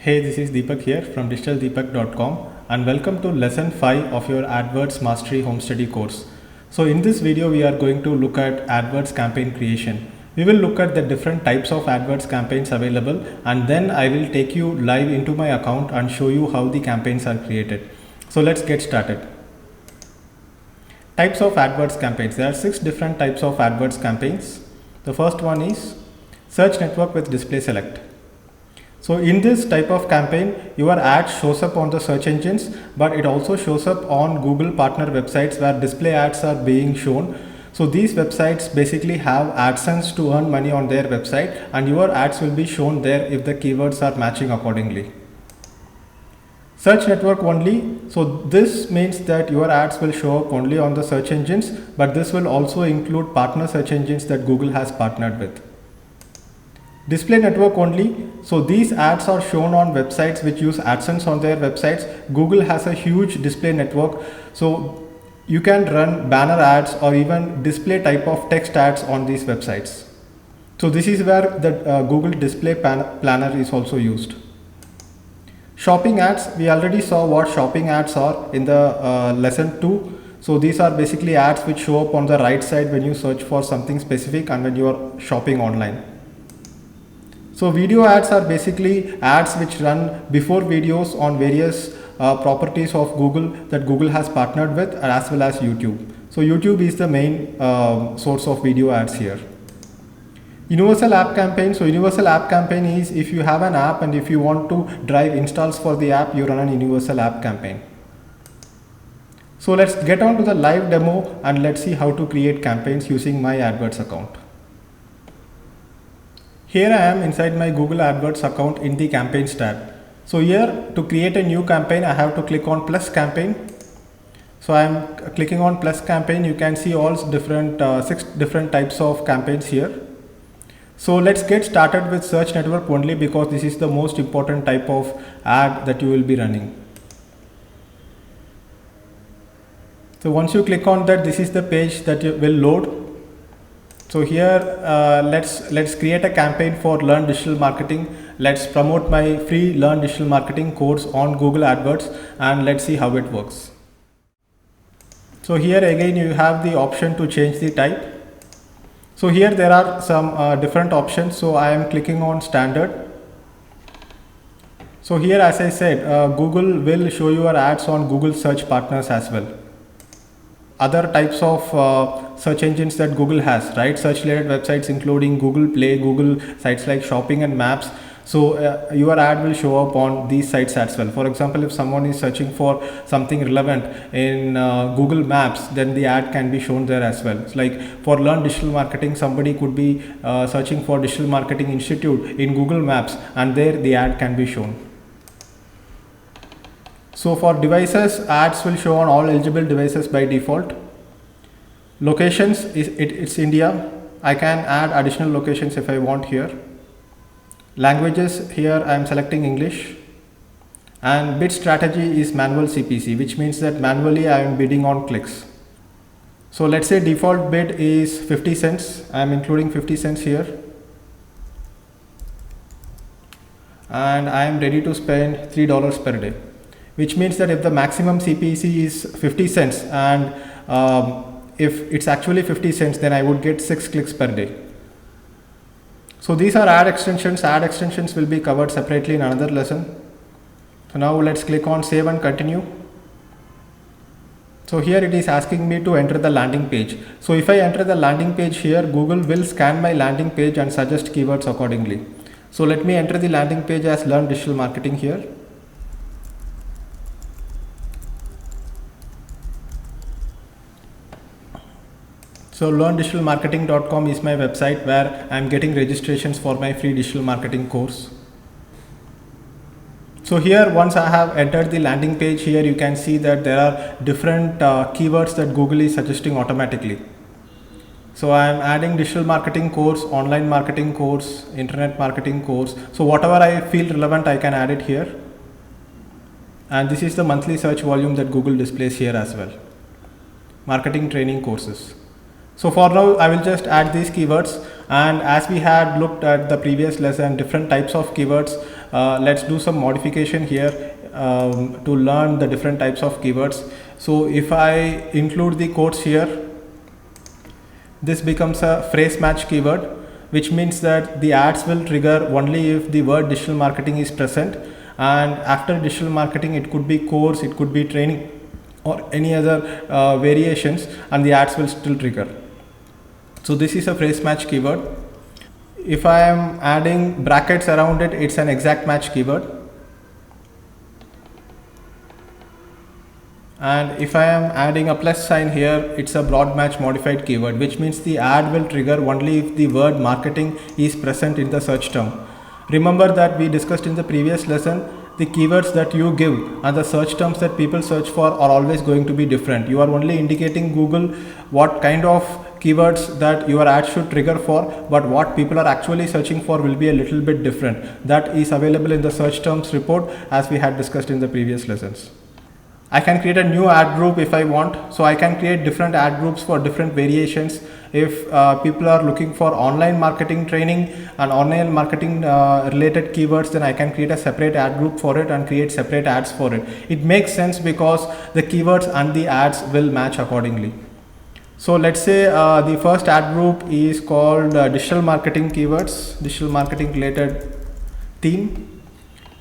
Hey, this is Deepak here from digitaldeepak.com and welcome to lesson 5 of your AdWords Mastery Home Study course. So in this video, we are going to look at AdWords campaign creation. We will look at the different types of AdWords campaigns available, and then I will take you live into my account and show you how the campaigns are created. So let's get started. Types of AdWords campaigns. There are 6 different types of AdWords campaigns. The first one is search network with display select. So in this type of campaign, your ad shows up on the search engines, but it also shows up on Google partner websites where display ads are being shown. So these websites basically have AdSense to earn money on their website, and your ads will be shown there if the keywords are matching accordingly. Search network only. So this means that your ads will show up only on the search engines, but this will also include partner search engines that Google has partnered with. Display network only. So these ads are shown on websites which use AdSense on their websites. Google has a huge display network, so you can run banner ads or even display type of text ads on these websites. So this is where the Google Display Planner is also used. Shopping ads, we already saw what shopping ads are in the lesson 2. So these are basically ads which show up on the right side when you search for something specific and when you are shopping online. So video ads are basically ads which run before videos on various properties of Google that Google has partnered with, as well as YouTube. So YouTube is the main source of video ads here. Universal app campaign. So universal app campaign is if you have an app and if you want to drive installs for the app, you run an universal app campaign. So let's get on to the live demo and let's see how to create campaigns using my AdWords account. Here I am inside my Google AdWords account in the campaigns tab. So here to create a new campaign, I have to click on plus campaign. So I am clicking on plus campaign. You can see all different 6 different types of campaigns here. So let's get started with search network only because this is the most important type of ad that you will be running. So once you click on that, this is the page that will load. So here let's create a campaign for Learn Digital Marketing. Let's promote my free Learn Digital Marketing course on Google AdWords and let's see how it works. So here again you have the option to change the type. So here there are some different options. So I am clicking on standard. So here, as I said, Google will show your ads on Google search partners as well. Other types of search engines that Google has, right? Search related websites including Google Play, Google sites like Shopping and Maps. So your ad will show up on these sites as well. For example, if someone is searching for something relevant in Google Maps, then the ad can be shown there as well. It's like for Learn Digital Marketing, somebody could be searching for Digital Marketing Institute in Google Maps, and there the ad can be shown. So for devices, ads will show on all eligible devices by default. Locations, it's India. I can add additional locations if I want here. Languages, here I am selecting English. And bid strategy is manual CPC, which means that manually I am bidding on clicks. So let's say default bid is 50 cents. I am including 50 cents here. And I am ready to spend $3 per day, which means that if the maximum CPC is 50 cents and if it's actually 50 cents, then I would get 6 clicks per day. So these are ad extensions. Ad extensions will be covered separately in another lesson. So now let's click on save and continue. So here it is asking me to enter the landing page. So if I enter the landing page here, Google will scan my landing page and suggest keywords accordingly. So let me enter the landing page as Learn Digital Marketing here. So learndigitalmarketing.com is my website where I am getting registrations for my free digital marketing course. So here, once I have entered the landing page, here you can see that there are different keywords that Google is suggesting automatically. So I am adding digital marketing course, online marketing course, internet marketing course. So whatever I feel relevant, I can add it here. And this is the monthly search volume that Google displays here as well. Marketing training courses. So for now, I will just add these keywords, and as we had looked at the previous lesson, different types of keywords, let's do some modification here to learn the different types of keywords. So if I include the quotes here, this becomes a phrase match keyword, which means that the ads will trigger only if the word digital marketing is present, and after digital marketing it could be course, it could be training or any other variations, and the ads will still trigger. So this is a phrase match keyword. If I am adding brackets around it, it's an exact match keyword. And if I am adding a plus sign here, it's a broad match modified keyword, which means the ad will trigger only if the word marketing is present in the search term. Remember that we discussed in the previous lesson, the keywords that you give and the search terms that people search for are always going to be different. You are only indicating Google what kind of keywords that your ad should trigger for, but what people are actually searching for will be a little bit different. That is available in the search terms report, as we had discussed in the previous lessons. I can create a new ad group if I want. So I can create different ad groups for different variations. If people are looking for online marketing training and online marketing related keywords, then I can create a separate ad group for it and create separate ads for it. It makes sense because the keywords and the ads will match accordingly. So let's say the first ad group is called digital marketing keywords, digital marketing related theme.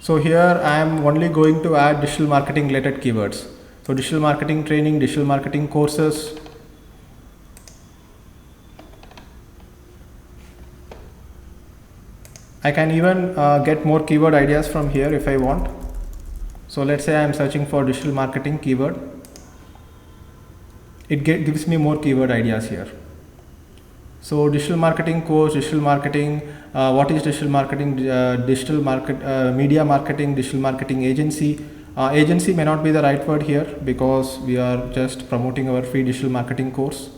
So here I am only going to add digital marketing related keywords. So digital marketing training, digital marketing courses. I can even get more keyword ideas from here if I want. So let's say I am searching for digital marketing keyword. It gives me more keyword ideas here. So digital marketing course, digital marketing, what is digital marketing, media marketing, digital marketing agency. Agency may not be the right word here because we are just promoting our free digital marketing course.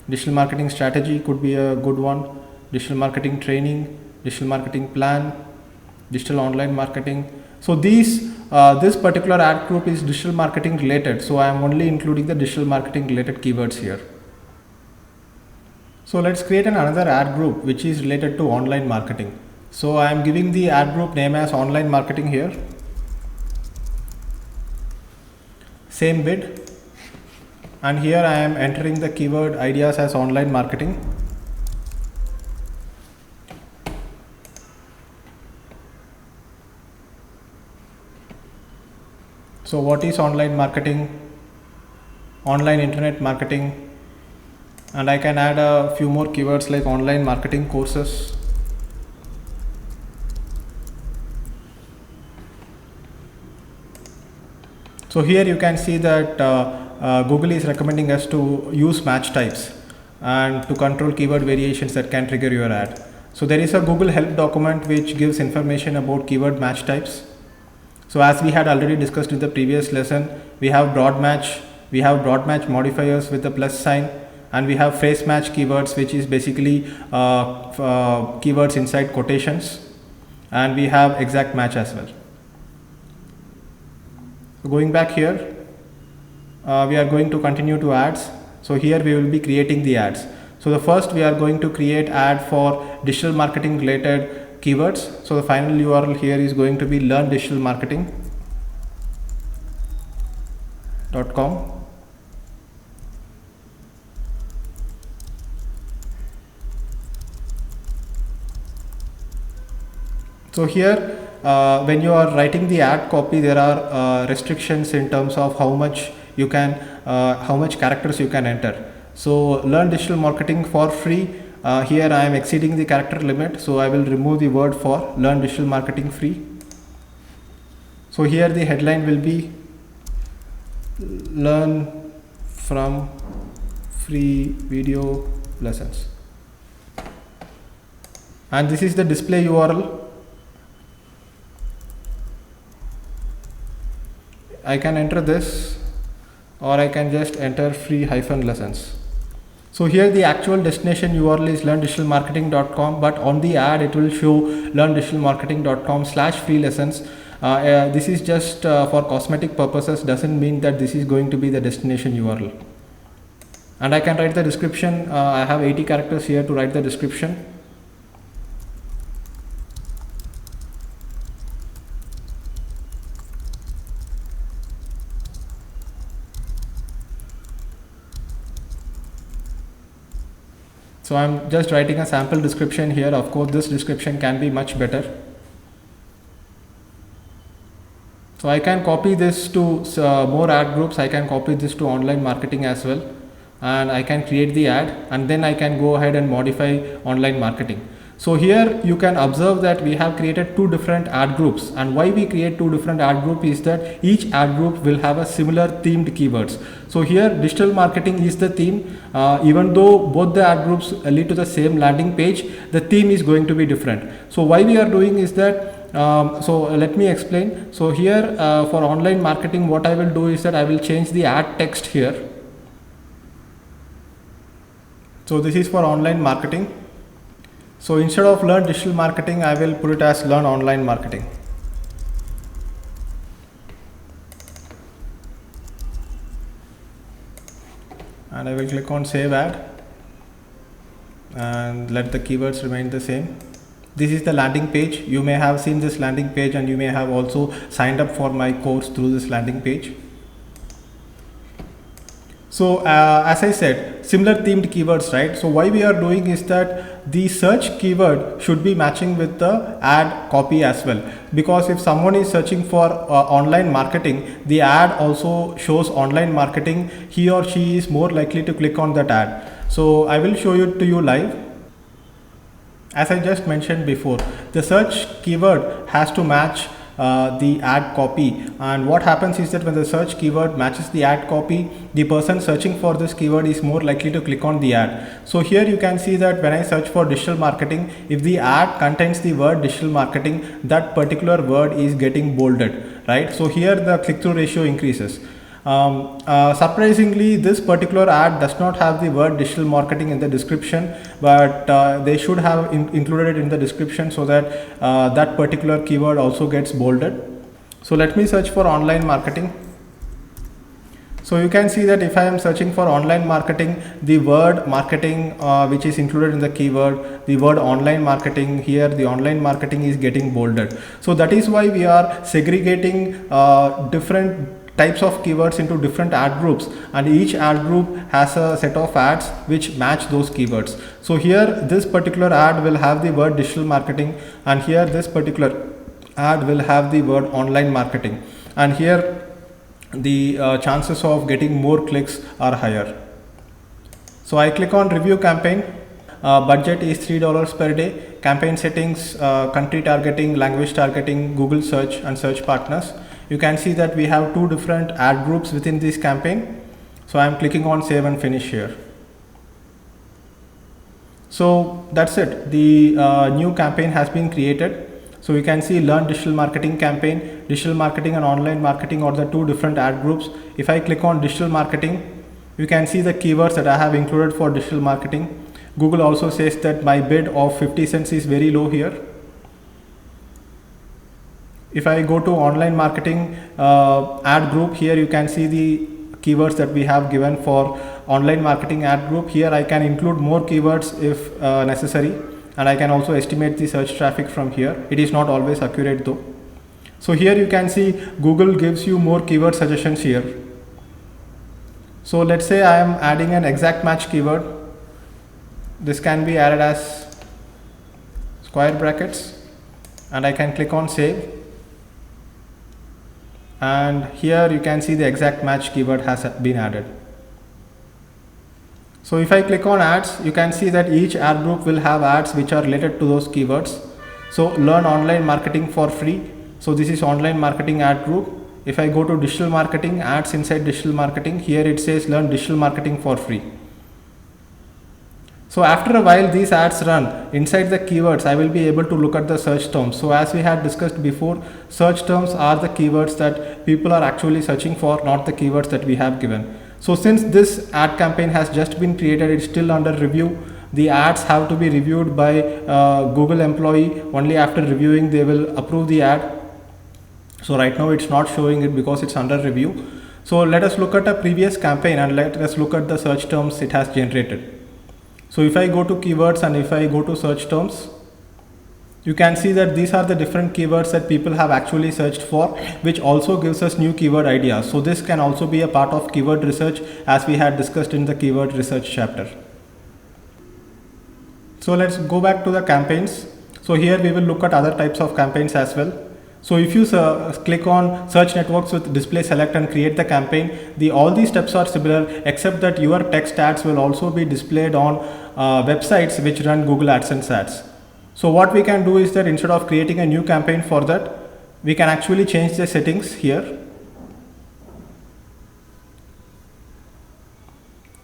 Digital marketing strategy could be a good one. Digital marketing training, digital marketing plan, digital online marketing. So this particular ad group is digital marketing related. So I am only including the digital marketing related keywords here. So let's create another ad group which is related to online marketing. So I am giving the ad group name as online marketing here. Same bid. And here I am entering the keyword ideas as online marketing. So what is online marketing? Online internet marketing. And I can add a few more keywords like online marketing courses. So here you can see that Google is recommending us to use match types and to control keyword variations that can trigger your ad. So there is a Google help document which gives information about keyword match types. So as we had already discussed in the previous lesson, we have broad match modifiers with a plus sign, and we have phrase match keywords, which is basically keywords inside quotations, and we have exact match as well. So going back here, we are going to continue to ads. So here we will be creating the ads. So the first we are going to create ad for digital marketing related keywords. So the final URL here is going to be learndigitalmarketing.com. So here when you are writing the ad copy, there are restrictions in terms of how much characters you can enter. So learn digital marketing for free. Here I am exceeding the character limit, so I will remove the word for, learn digital marketing free. So here the headline will be learn from free video lessons, and this is the display URL. I can enter this, or I can just enter free -lessons. So here the actual destination URL is learndigitalmarketing.com, but on the ad it will show learndigitalmarketing.com/free lessons. This is just for cosmetic purposes, doesn't mean that this is going to be the destination URL. And I can write the description. I have 80 characters here to write the description. So I'm just writing a sample description here. Of course, this description can be much better. So I can copy this to more ad groups. I can copy this to online marketing as well, and I can create the ad, and then I can go ahead and modify online marketing. So here you can observe that we have created two different ad groups, and why we create two different ad group is that each ad group will have a similar themed keywords. So here digital marketing is the theme, even though both the ad groups lead to the same landing page, the theme is going to be different. So why we are doing is that so let me explain. So here for online marketing, what I will do is that I will change the ad text here. So this is for online marketing. So instead of learn digital marketing, I will put it as learn online marketing. And I will click on save ad and let the keywords remain the same. This is the landing page. You may have seen this landing page, and you may have also signed up for my course through this landing page. So as I said, similar themed keywords, right? So why we are doing is that the search keyword should be matching with the ad copy as well, because if someone is searching for online marketing, the ad also shows online marketing, he or she is more likely to click on that ad. So I will show it to you live. As I just mentioned before, the search keyword has to match the ad copy, and what happens is that when the search keyword matches the ad copy, the person searching for this keyword is more likely to click on the ad. So here you can see that when I search for digital marketing, if the ad contains the word digital marketing, that particular word is getting bolded, right? So here the click-through ratio increases. Surprisingly, this particular ad does not have the word digital marketing in the description, but they should have included it in the description so that that particular keyword also gets bolded. So let me search for online marketing. So you can see that if I am searching for online marketing, the word marketing which is included in the keyword, the word online marketing, here the online marketing is getting bolded. So that is why we are segregating different types of keywords into different ad groups, and each ad group has a set of ads which match those keywords. So here this particular ad will have the word digital marketing, and here this particular ad will have the word online marketing, and here the chances of getting more clicks are higher. So I click on review campaign. Budget is $3 per day. Campaign settings, country targeting, language targeting, Google search, and search partners. You can see that we have two different ad groups within this campaign. So I am clicking on save and finish here. So that's it. The new campaign has been created. So you can see learn digital marketing campaign, digital marketing and online marketing are the two different ad groups. If I click on digital marketing, you can see the keywords that I have included for digital marketing. Google also says that my bid of 50 cents is very low here. If I go to online marketing ad group, here you can see the keywords that we have given for online marketing ad group. Here I can include more keywords if necessary, and I can also estimate the search traffic from here. It is not always accurate though. So here you can see Google gives you more keyword suggestions here. So let's say I am adding an exact match keyword. This can be added as square brackets, and I can click on save. And here you can see the exact match keyword has been added. So if I click on ads, you can see that each ad group will have ads which are related to those keywords. So learn online marketing for free. So this is online marketing ad group. If I go to digital marketing, ads inside digital marketing, here it says learn digital marketing for free. So after a while these ads run, inside the keywords I will be able to look at the search terms. So as we had discussed before, search terms are the keywords that people are actually searching for, not the keywords that we have given. So since this ad campaign has just been created, it's still under review. The ads have to be reviewed by Google employee. Only after reviewing they will approve the ad. So right now it's not showing it because it's under review. So let us look at a previous campaign and let us look at the search terms it has generated. So if I go to keywords and if I go to search terms, you can see that these are the different keywords that people have actually searched for, which also gives us new keyword ideas. So this can also be a part of keyword research, as we had discussed in the keyword research chapter. So let's go back to the campaigns. So here we will look at other types of campaigns as well. So if you click on search networks with display select and create the campaign, all these steps are similar, except that your text ads will also be displayed on websites which run Google AdSense ads. So what we can do is that instead of creating a new campaign for that, we can actually change the settings here.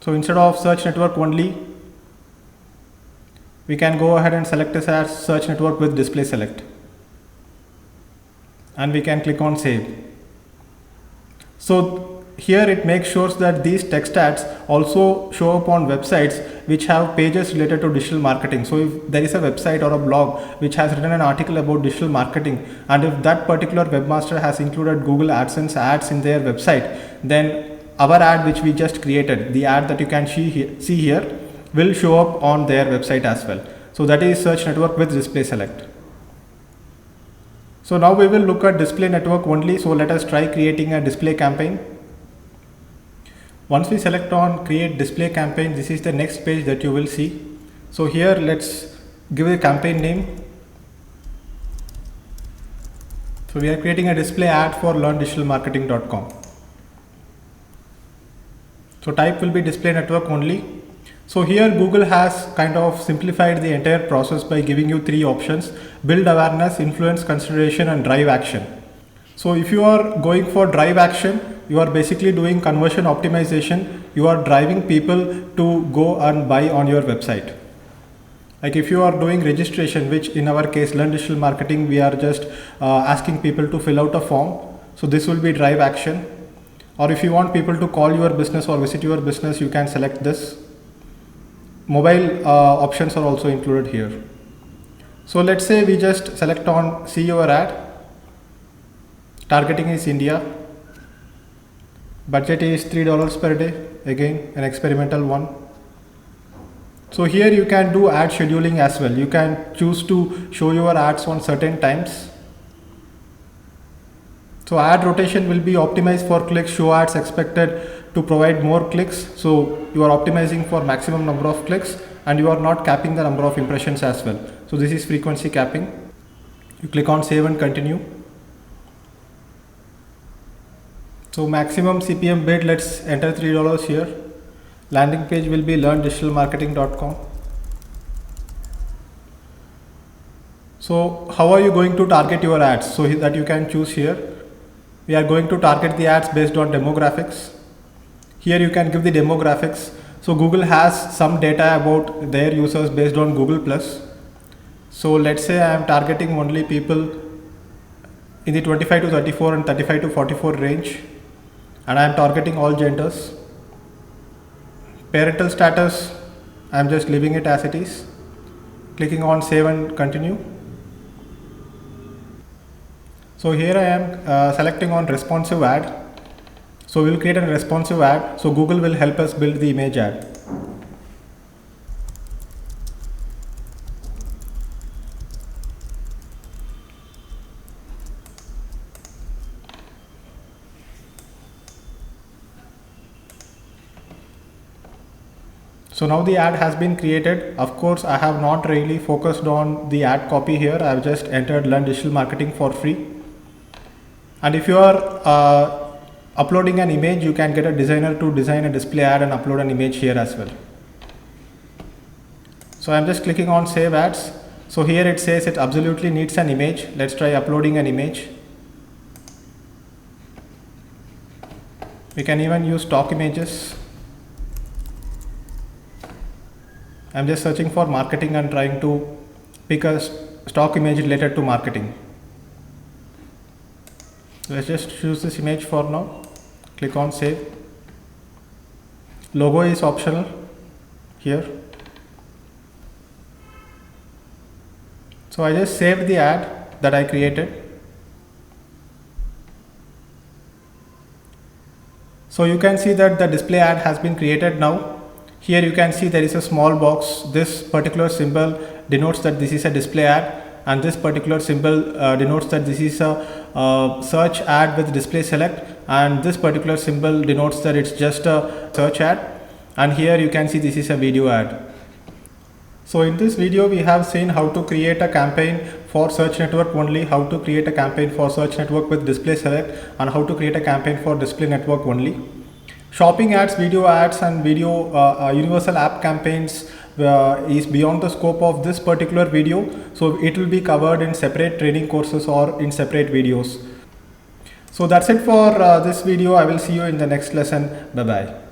So instead of search network only, we can go ahead and select this as search network with display select, and we can click on save. So here it makes sure that these text ads also show up on websites which have pages related to digital marketing. So if there is a website or a blog which has written an article about digital marketing, and if that particular webmaster has included Google AdSense ads in their website, then our ad which we just created, the ad that you can see here, will show up on their website as well. So that is search network with display select. So now we will look at display network only. So let us try creating a display campaign. Once we select on create display campaign, this is the next page that you will see. So here let's give a campaign name. So we are creating a display ad for learndigitalmarketing.com. So type will be display network only. So here Google has kind of simplified the entire process by giving you 3 options: build awareness, influence consideration, and drive action. So if you are going for drive action, you are basically doing conversion optimization. You are driving people to go and buy on your website. Like if you are doing registration, which in our case Learn Digital Marketing, we are just asking people to fill out a form. So this will be drive action. Or if you want people to call your business or visit your business, you can select this. Mobile options are also included here. So let's say we just select on see your ad. Targeting is India. Budget is $3 per day. Again, an experimental one. So here you can do ad scheduling as well. You can choose to show your ads on certain times. So ad rotation will be optimized for clicks. Show ads expected to provide more clicks. So you are optimizing for maximum number of clicks, and you are not capping the number of impressions as well. So this is frequency capping. You click on save and continue. So maximum CPM bid, let's enter $3 here. Landing page will be learndigitalmarketing.com. So how are you going to target your ads? So that you can choose here. We are going to target the ads based on demographics. Here you can give the demographics. So Google has some data about their users based on Google+. So let's say I am targeting only people in the 25 to 34 and 35 to 44 range, and I am targeting all genders. Parental status, I am just leaving it as it is. Clicking on save and continue. So here I am selecting on responsive ad. So we will create a responsive ad. So Google will help us build the image ad. So now the ad has been created. Of course, I have not really focused on the ad copy here. I have just entered Learn Digital Marketing for free. And if you are uploading an image, you can get a designer to design a display ad and upload an image here as well. So I'm just clicking on save ads. So here it says it absolutely needs an image. Let's try uploading an image. We can even use stock images. I'm just searching for marketing and trying to pick a stock image related to marketing. Let's just choose this image for now. Click on save. Logo is optional here. So I just saved the ad that I created. So you can see that the display ad has been created now. Here you can see there is a small box. This particular symbol denotes that this is a display ad, and this particular symbol denotes that this is a search ad with display select, and this particular symbol denotes that it's just a search ad, and here you can see this is a video ad. So in this video we have seen how to create a campaign for search network only, how to create a campaign for search network with display select, and how to create a campaign for display network only. Shopping ads, video ads, and video universal app campaigns is beyond the scope of this particular video, so it will be covered in separate training courses or in separate videos. So that's it for this video. I will see you in the next lesson. Bye bye.